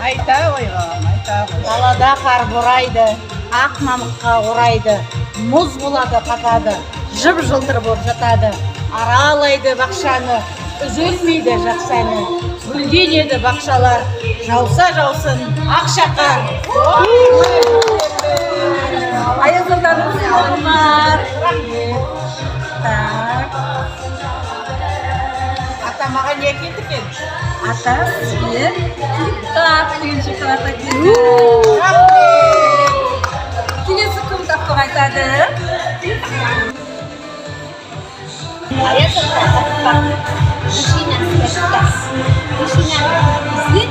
Айта қойған, айта қойған. Далада қар борайды, ақ мамыққа орайды, мұз болады қатады, жып-жылтыр болып жатады. Аралайды бақшаны, үзілмейді жақсы әні. Гүлденеді бақшалар, жауса жаусын ақ шақар. Аяз-атаның алғар. Ата маған не әкелді екен? Ата сізге киттап деген шоколад әкелді. Келесі күн тапқыр айтады. Аяз ата Душина спешта. Душина бізді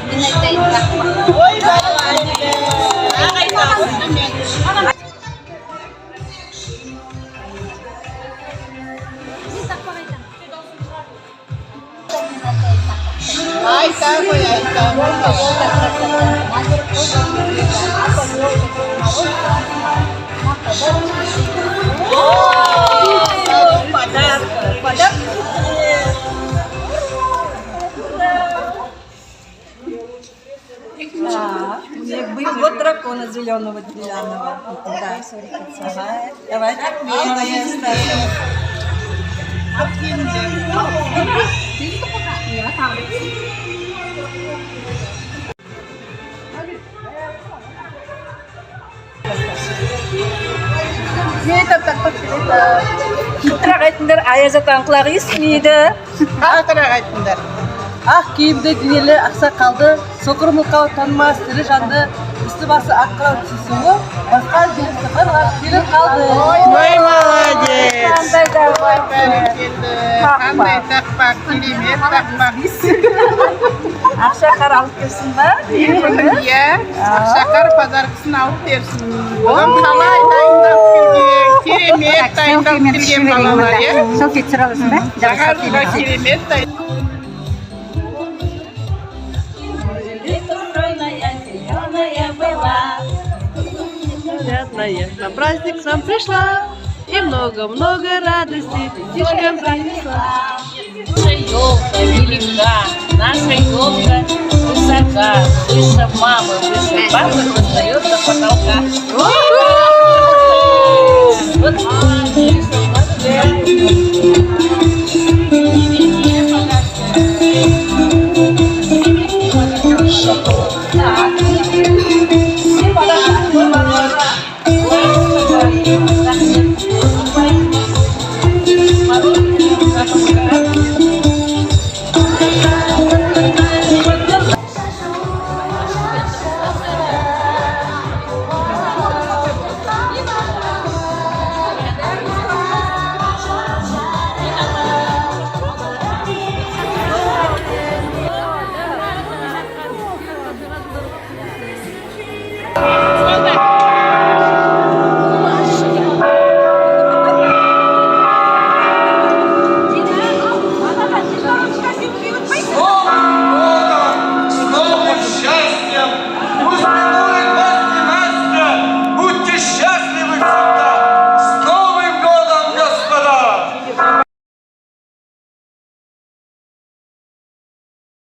мен айтайын тақпа. Ой, балам, айтасың мен. Айта қой, айта қой. Подарок. Вот дракона зеленого деревянного. Да. Ага. Давай. Не таптақ келеді? Киттірақ айтыңдар, Аяз атаның құлағы естімейді. Ақырақ айтыңдар. Ақ киімді денелі ақсақалды, соқыр мылқау танымас тірі жанды, үсті басы ақ қырау түйсігі, басқа жерісті қырғап келіп қалды. Ой, молодец. Қандай да Ой, бәрекелді. Қандай тақпақ, керемет тақпақ. Ақшақар алып берсін ба? Иә, ақшақар подаркасын алып берсін. Оған қалай дайындап келген, керемет дайындап келген балалар, иә? Сол кетсір аласың ба? Жағаруға керемет дайындап. На праздник к нам пришла и много-много радости детишкам принесла. Наша елка велика, наша елка высока, выше мамы, выше папы, достает до потолка. Вот